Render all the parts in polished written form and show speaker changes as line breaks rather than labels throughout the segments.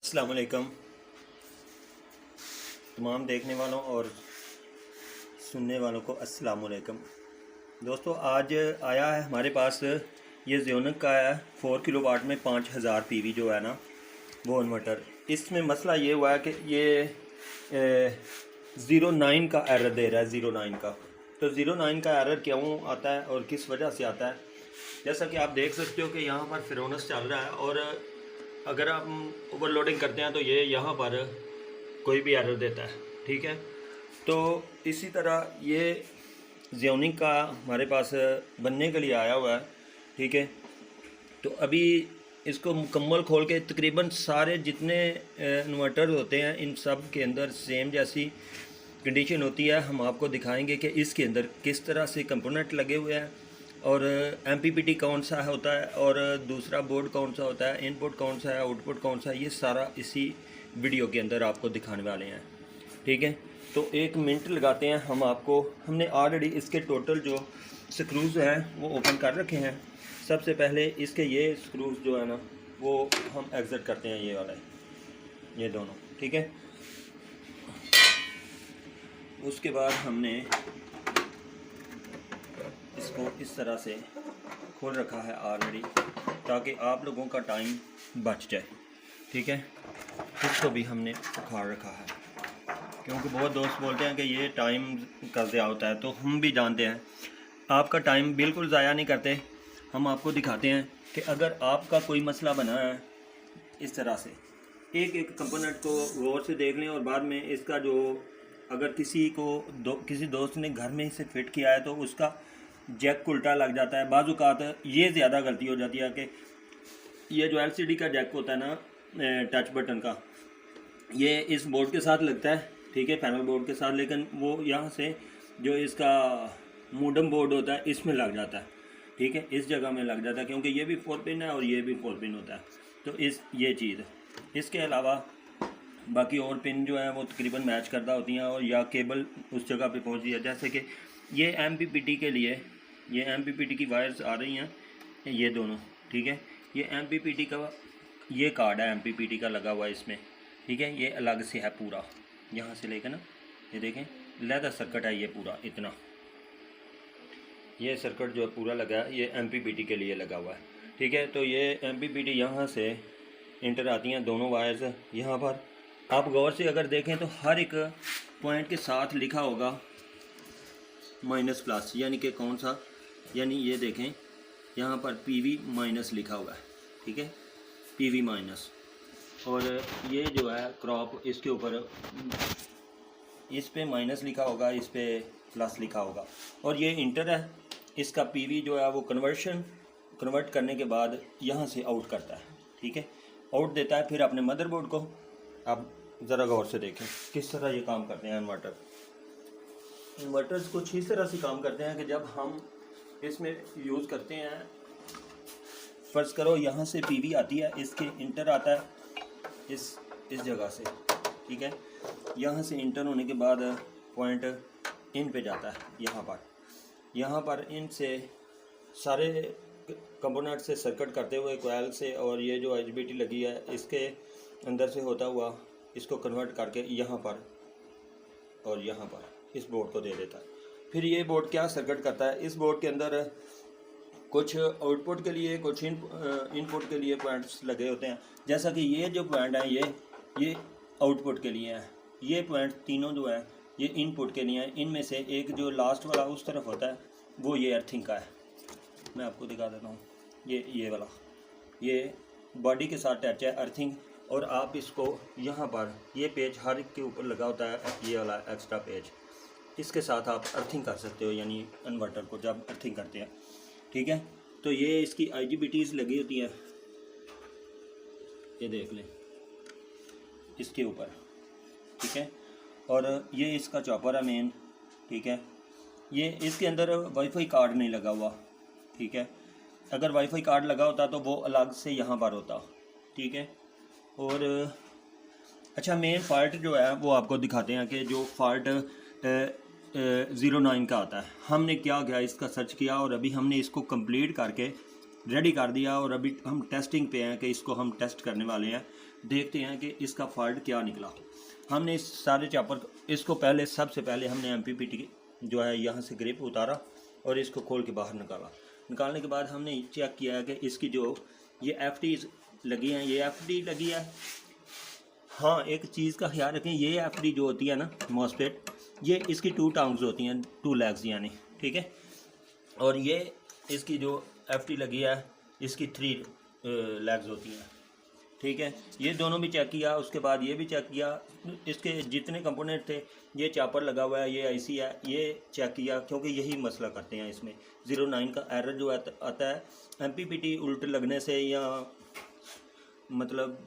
अस्सलाम वालेकुम तमाम देखने वालों और सुनने वालों को अस्सलाम वालेकुम। दोस्तों आज आया है हमारे पास ये ज़ियोनिक का है 4 किलोवाट में 5000 पीवी जो है ना वो इन्वर्टर। इसमें मसला ये हुआ है कि ये 09 का एरर दे रहा है 09 का। तो 09 का एरर क्यों आता है और किस वजह से आता है, जैसा कि आप देख सकते हो कि यहाँ पर फिरोनस चल रहा है और अगर हम ओवरलोडिंग करते हैं तो ये यहाँ पर कोई भी एरर देता है। ठीक है, तो इसी तरह ये ज़ियोनिक का हमारे पास बनने के लिए आया हुआ है। ठीक है, तो अभी इसको मुकम्मल खोल के तकरीबन सारे जितने इन्वर्टर होते हैं इन सब के अंदर सेम जैसी कंडीशन होती है। हम आपको दिखाएंगे कि इसके अंदर किस तरह से कंपोनेंट लगे हुए हैं और एमपीपीटी कौन सा होता है और दूसरा बोर्ड कौन सा होता है, इनपुट कौन सा है, आउटपुट कौन सा है, ये सारा इसी वीडियो के अंदर आपको दिखाने वाले हैं। ठीक है, तो 1 मिनट लगाते हैं हम आपको। हमने ऑलरेडी इसके टोटल जो स्क्रूज़ हैं वो ओपन कर रखे हैं। सबसे पहले इसके ये स्क्रूज़ जो है ना वो हम एग्ज़िट करते हैं, ये वाला ये दोनों। ठीक है, उसके बाद हमने इसको इस तरह से खोल रखा है ऑलरेडी ताकि आप लोगों का टाइम बच जाए। ठीक है, इसको भी हमने उखाड़ रखा है क्योंकि बहुत दोस्त बोलते हैं कि ये टाइम का ज़ाया होता है, तो हम भी जानते हैं आपका टाइम बिल्कुल ज़ाया नहीं करते। हम आपको दिखाते हैं कि अगर आपका कोई मसला बना है इस तरह से एक एक कंपोनेंट को गौर से देख लें और बाद में इसका जो अगर किसी दोस्त ने घर में इसे फिट किया है तो उसका जैक उल्टा लग जाता है। बाज़ औक़ात ये ज़्यादा गलती हो जाती है कि ये जो एलसीडी का जैक होता है ना टच बटन का, ये इस बोर्ड के साथ लगता है। ठीक है, पैनल बोर्ड के साथ, लेकिन वो यहाँ से जो इसका मोडम बोर्ड होता है इसमें लग जाता है। ठीक है, इस जगह में लग जाता है क्योंकि ये भी 4 पिन है और ये भी 4 पिन होता है। तो ये चीज़, इसके अलावा बाकी और पिन जो है वो तकरीबन मैच करता होती हैं और या केबल उस जगह पे पहुंच है। जैसे कि ये एमपीपीटी के लिए ये एमपीपीटी की वायर्स आ रही हैं ये दोनों। ठीक है, ये एमपीपीटी का ये कार्ड है एमपीपीटी का लगा हुआ है इसमें। ठीक है, ये अलग से है पूरा, यहाँ से लेकर ना ये देखें लैदा सर्किट है ये पूरा, इतना ये सर्किट जो है पूरा लगा है, ये एमपीपीटी के लिए लगा हुआ है। ठीक है, तो ये एमपीपीटी यहाँ से इंटर आती हैं दोनों वायर्स। यहाँ पर आप गौर से अगर देखें तो हर एक पॉइंट के साथ लिखा होगा माइनस प्लस, यानी कि कौन सा, यानी ये देखें यहाँ पर पीवी माइनस लिखा हुआ है। ठीक है, पीवी माइनस, और ये जो है क्रॉप इसके ऊपर इस पे माइनस लिखा होगा, इस पे प्लस लिखा होगा। और ये इंटर है, इसका पीवी जो है वो कन्वर्ट करने के बाद यहाँ से आउट करता है। ठीक है, आउट देता है फिर अपने मदरबोर्ड को। आप ज़रा गौर से देखें किस तरह ये काम करते हैं इन्वर्टर्स कुछ इस तरह से काम करते हैं कि जब हम इसमें यूज़ करते हैं, फ़र्ज़ करो यहाँ से पीवी आती है, इसके इंटर आता है इस जगह से। ठीक है, यहाँ से इंटर होने के बाद पॉइंट इन पे जाता है, यहाँ पर इन से सारे कंपोनेंट से सर्किट करते हुए कोयल से, और ये जो एचबीटी लगी है इसके अंदर से होता हुआ इसको कन्वर्ट करके यहाँ पर और यहाँ पर इस बोर्ड को दे देता है। फिर ये बोर्ड क्या सर्किट करता है, इस बोर्ड के अंदर कुछ आउटपुट के लिए कुछ इनपुट के लिए पॉइंट्स लगे होते हैं। जैसा कि ये जो पॉइंट है ये आउटपुट के लिए है, ये पॉइंट तीनों जो है ये इनपुट के लिए हैं। इनमें से एक जो लास्ट वाला उस तरफ होता है वो ये अर्थिंग का है। मैं आपको दिखा देता हूँ, ये वाला ये बॉडी के साथ टच है अर्थिंग, और आप इसको यहाँ पर ये पेज हर एक के ऊपर लगा होता है, ये वाला एक्स्ट्रा पेज, इसके साथ आप अर्थिंग कर सकते हो, यानी इन्वर्टर को जब अर्थिंग करते हैं। ठीक है, तो ये इसकी IGBTs लगी होती हैं, ये देख लें इसके ऊपर। ठीक है, और ये इसका चॉपर है मेन। ठीक है, ये इसके अंदर वाईफाई कार्ड नहीं लगा हुआ। ठीक है, अगर वाईफाई कार्ड लगा होता तो वो अलग से यहाँ पर होता। ठीक है, और अच्छा मेन फॉल्ट जो है वो आपको दिखाते हैं कि जो फॉल्ट 09 का आता है। हमने क्या किया, इसका सर्च किया और अभी हमने इसको कंप्लीट करके रेडी कर दिया और अभी हम टेस्टिंग पे हैं कि इसको हम टेस्ट करने वाले हैं देखते हैं कि इसका फॉल्ट क्या निकला। हमने इस सारे चॉपर इसको पहले सबसे पहले हमने MPPT जो है यहाँ से ग्रिप उतारा और इसको खोल के बाहर निकालने के बाद हमने चेक किया है कि इसकी जो ये FD लगी हैं, ये FD लगी है। हाँ, एक चीज़ का ख्याल रखें, ये FD जो होती है ना मॉसफेट, ये इसकी 2 टांग्स होती हैं, 2 लेग्स यानी, ठीक है। और ये इसकी जो FD लगी है इसकी 3 लेग्स होती हैं, ठीक है। ये दोनों भी चेक किया, उसके बाद ये भी चेक किया, इसके जितने कंपोनेंट थे, ये चापर लगा हुआ है, ये IC है, ये चेक किया, क्योंकि यही मसला करते हैं इसमें 09 का एरर जो आता है MPPT उल्ट लगने से, या मतलब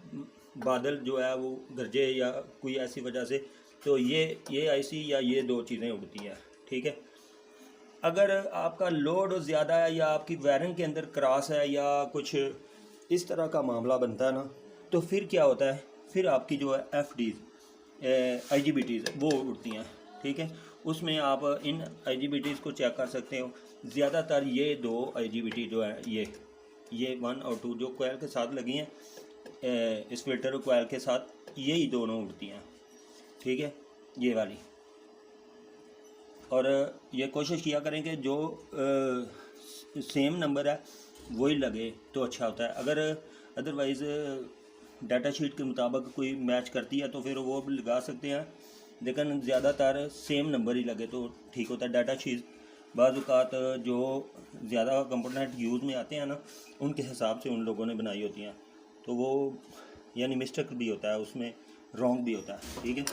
बादल जो है वो गरजे या कोई ऐसी वजह से, तो ये IC या ये 2 चीज़ें उड़ती हैं, ठीक है। अगर आपका लोड ज़्यादा है या आपकी वायरिंग के अंदर क्रॉस है या कुछ इस तरह का मामला बनता है ना, तो फिर क्या होता है, फिर आपकी जो है FDs IGBTs वो उड़ती हैं, ठीक है। उसमें आप इन IGBTs को चेक कर सकते हो। ज़्यादातर ये 2 IGBT जो है ये 1 और 2 जो कोयल के साथ लगी हैं, इस फिल्टर और कोयल के साथ यही दोनों उड़ती हैं, ठीक है, ये वाली। और ये कोशिश किया करें कि जो सेम नंबर है वही लगे तो अच्छा होता है। अगर अदरवाइज़ डाटा शीट के मुताबिक कोई मैच करती है तो फिर वो भी लगा सकते हैं, लेकिन ज़्यादातर सेम नंबर ही लगे तो ठीक होता है। डाटा शीट बाज़ औक़ात जो ज़्यादा कंपोनेंट यूज़ में आते हैं ना, उनके हिसाब से उन लोगों ने बनाई होती हैं, तो वो यानी मिस्टेक भी होता है उसमें, रॉन्ग भी होता है, ठीक है।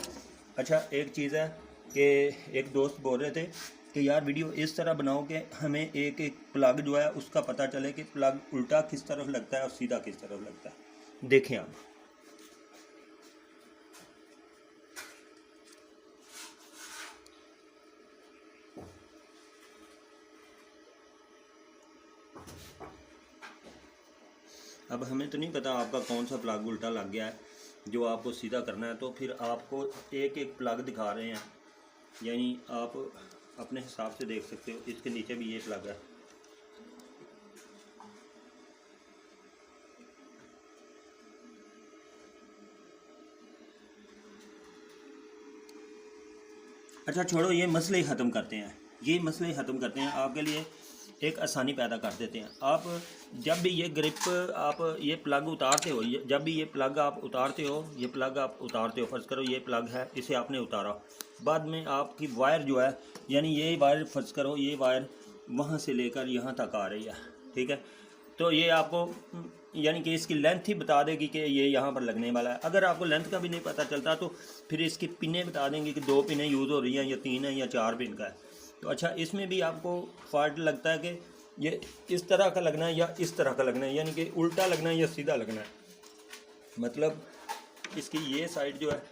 अच्छा, एक चीज़ है कि एक दोस्त बोल रहे थे कि यार वीडियो इस तरह बनाओ कि हमें एक प्लग जो है उसका पता चले कि प्लग उल्टा किस तरफ लगता है और सीधा किस तरफ लगता है। देखें आप, अब हमें तो नहीं पता आपका कौन सा प्लग उल्टा लग गया है जो आपको सीधा करना है, तो फिर आपको एक प्लग दिखा रहे हैं, यानी आप अपने हिसाब से देख सकते हो। इसके नीचे भी ये प्लग है, अच्छा छोड़ो, ये मसले ही ख़त्म करते हैं, आपके लिए एक आसानी पैदा कर देते हैं। आप जब भी ये ग्रिप आप ये प्लग उतारते हो, जब भी ये प्लग आप उतारते हो, फ़र्ज़ करो ये प्लग है, इसे आपने उतारा, बाद में आपकी वायर जो है, यानी ये वायर फ़र्ज़ करो ये वायर वहाँ से लेकर यहाँ तक आ रही है, ठीक है। तो ये आपको यानी कि इसकी लेंथ ही बता देगी कि ये यहाँ पर लगने वाला है। अगर आपको लेंथ का भी नहीं पता चलता तो फिर इसकी पिनें बता देंगे कि 2 पिनें यूज़ हो रही हैं या 3 है या 4 पिन का है। तो अच्छा, इसमें भी आपको फॉल्ट लगता है कि ये इस तरह का लगना है या इस तरह का लगना है, यानी कि उल्टा लगना है या सीधा लगना है। मतलब इसकी ये साइड जो है,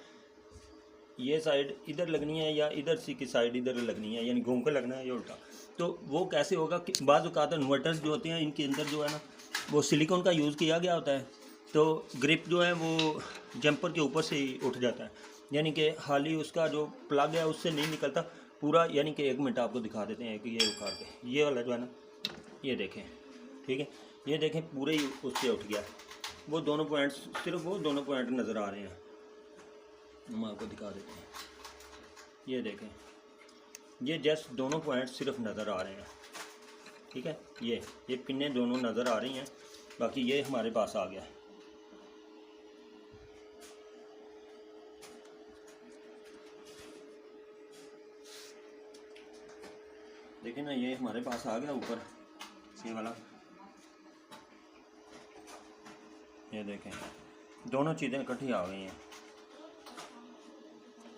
ये साइड इधर लगनी है या इधर सी की साइड इधर लगनी है, यानी घूम कर लगना है या उल्टा। तो वो कैसे होगा कि बाज़ औक़ात इन्वर्टर्स जो होते हैं इनके अंदर जो है ना वो सिलिकॉन का यूज़ किया गया होता है, तो ग्रिप जो है वो जंपर के ऊपर से ही उठ जाता है, यानी कि हाली उसका जो प्लग है उससे नहीं निकलता पूरा। यानी कि 1 मिनट आपको दिखा देते हैं कि ये उखाड़ के, ये वाला जो है ना, ये देखें, ठीक है, ये देखें पूरे ही उससे उठ गया। वो दोनों पॉइंट्स, सिर्फ वो दोनों पॉइंट नज़र आ रहे हैं, हम आपको दिखा देते हैं। ये देखें, ये जस्ट दोनों पॉइंट सिर्फ नज़र आ रहे हैं, ठीक है। ये पिनें दोनों नज़र आ रही हैं, बाकी ये हमारे पास आ गया। देखिए ना, ये हमारे पास आ गया ऊपर, ये वाला, ये देखें दोनों चीज़ें इकट्ठी आ गई हैं।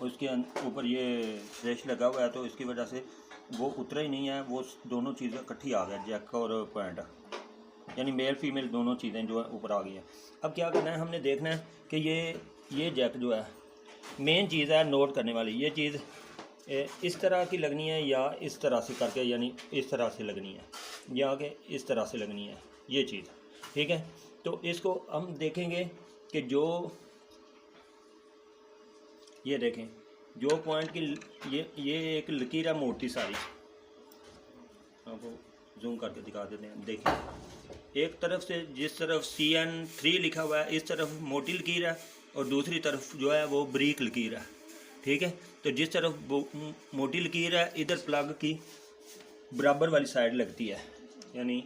उसके ऊपर ये फ्रेश लगा हुआ है तो इसकी वजह से वो उतरा ही नहीं है, वो दोनों चीज़ें इकट्ठी आ गया, जैक और पॉइंट, यानी मेल फीमेल दोनों चीज़ें जो है ऊपर आ गई हैं। अब क्या करना है, हमने देखना है कि ये जैक जो है, मेन चीज़ है नोट करने वाली, ये चीज़ इस तरह की लगनी है या इस तरह से करके, यानी इस तरह से लगनी है या कि इस तरह से लगनी है, ये चीज़, ठीक है। तो इसको हम देखेंगे कि जो ये देखें जो पॉइंट की ये एक लकीर है मोटी सारी, आपको जूम करके दिखा देते हैं। देखें एक तरफ से जिस तरफ CN3 लिखा हुआ है इस तरफ मोटी लकीर है और दूसरी तरफ जो है वो बारीक लकीर है, ठीक है। तो जिस तरफ मोटी लकीर है इधर प्लग की बराबर वाली साइड लगती है, यानी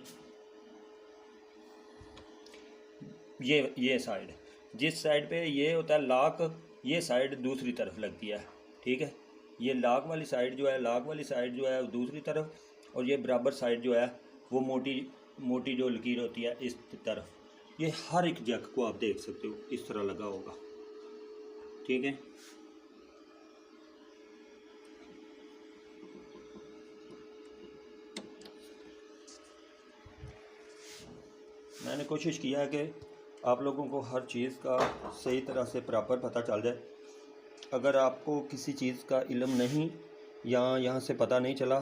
ये साइड, जिस साइड पे ये होता है लॉक, ये साइड दूसरी तरफ लगती है, ठीक है। ये लॉक वाली साइड जो है दूसरी तरफ, और ये बराबर साइड जो है वो मोटी जो लकीर होती है इस तरफ। ये हर एक जैक को आप देख सकते हो इस तरह लगा होगा, ठीक है। मैंने कोशिश किया है कि आप लोगों को हर चीज़ का सही तरह से प्रॉपर पता चल जाए। अगर आपको किसी चीज़ का इल्म नहीं या यहाँ से पता नहीं चला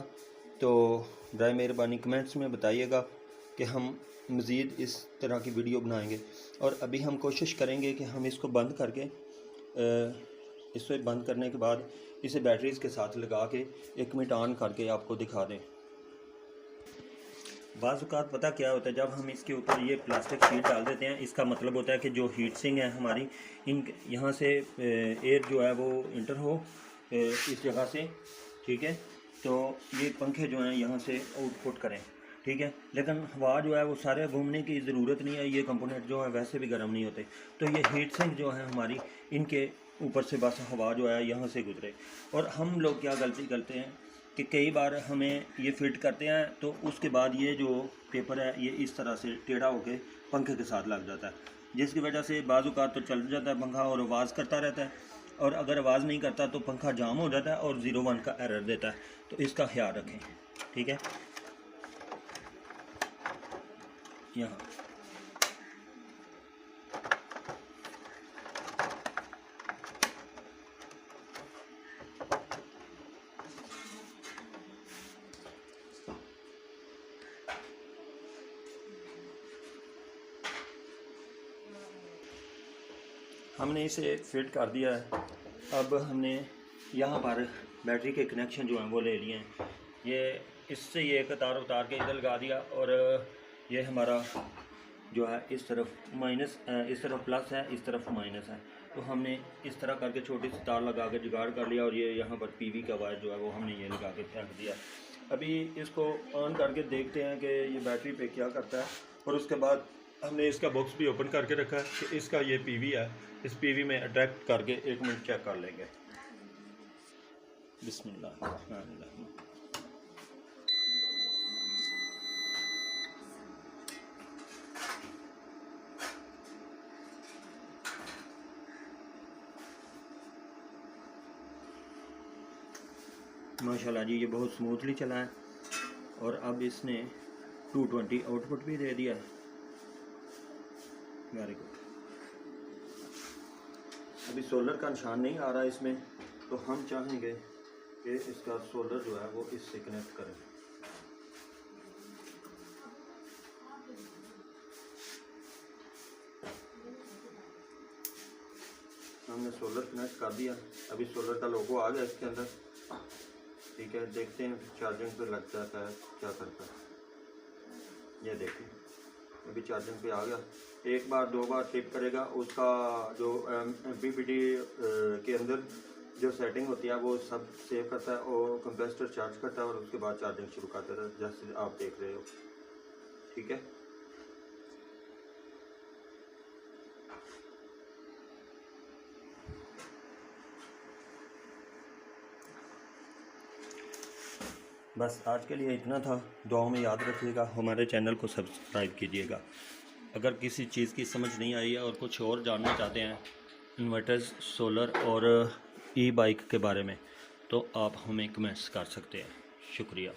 तो बराए मेहरबानी कमेंट्स में बताइएगा कि हम मज़ीद इस तरह की वीडियो बनाएंगे। और अभी हम कोशिश करेंगे कि हम इसको बंद करके इसे बंद करने के बाद इसे बैटरीज़ के साथ लगा के 1 मिनट ऑन करके आपको दिखा दें। बाज़ औक़ात पता क्या होता है, जब हम इसके ऊपर ये प्लास्टिक शीट डाल देते हैं, इसका मतलब होता है कि जो हीट सिंक है हमारी, इन यहाँ से एयर जो है वो इंटर हो इस जगह से, ठीक है। तो ये पंखे जो हैं यहाँ से आउटपुट करें, ठीक है। लेकिन हवा जो है वो सारे घूमने की ज़रूरत नहीं है, ये कंपोनेंट जो है वैसे भी गर्म नहीं होते। तो ये हीट सिंक जो है हमारी, इनके ऊपर से बस हवा जो है यहाँ से गुजरे। और हम लोग क्या गलती करते हैं कि कई बार हमें ये फिट करते हैं तो उसके बाद ये जो पेपर है ये इस तरह से टेढ़ा होके पंखे के साथ लग जाता है, जिसकी वजह से बाज़ औक़ात तो चल जाता है पंखा और आवाज़ करता रहता है, और अगर आवाज़ नहीं करता तो पंखा जाम हो जाता है और 01 का एरर देता है। तो इसका ख्याल रखें, ठीक है। यहाँ हमने इसे फिट कर दिया है। अब हमने यहाँ पर बैटरी के कनेक्शन जो हैं वो ले लिए हैं। ये इससे ये एक तार उतार के इधर लगा दिया, और ये हमारा जो है इस तरफ माइनस, इस तरफ प्लस है, इस तरफ माइनस है। तो हमने इस तरह करके छोटी सी तार लगा के जुगाड़ कर लिया, और ये यहाँ पर PV का वायर जो है वो हमने ये लगा के फेंक दिया। अभी इसको ऑन करके देखते हैं कि ये बैटरी पे क्या करता है। और उसके बाद हमने इसका बॉक्स भी ओपन करके रखा है कि इसका ये PV है, इस PV में अट्रैक्ट करके 1 मिनट चेक कर लेंगे। बिस्मिल्लाह। माशाल्लाह जी, ये बहुत स्मूथली चला है। और अब इसने 220 आउटपुट भी दे दिया है। Very good. अभी सोलर का निशान नहीं आ रहा इसमें, तो हम चाहेंगे कि इसका सोलर जो है वो इससे कनेक्ट करें। हमने सोलर कनेक्ट कर दिया। अभी सोलर का लोगो आ गया इसके अंदर, ठीक है। देखते हैं चार्जिंग पे लग जाता है क्या करता है। ये देखें अभी चार्जिंग पे आ गया। 1 बार 2 बार टिप करेगा, उसका जो MPPT के अंदर जो सेटिंग होती है वो सब सेव करता है, और कंप्रेसर चार्ज करता है और उसके बाद चार्जिंग शुरू करता है, जैसे आप देख रहे हो, ठीक है। बस आज के लिए इतना था। दुआओं में याद रखिएगा, हमारे चैनल को सब्सक्राइब कीजिएगा। अगर किसी चीज़ की समझ नहीं आई है और कुछ और जानना चाहते हैं इन्वर्टर्स, सोलर और ई बाइक के बारे में, तो आप हमें कमेंट्स कर सकते हैं। शुक्रिया।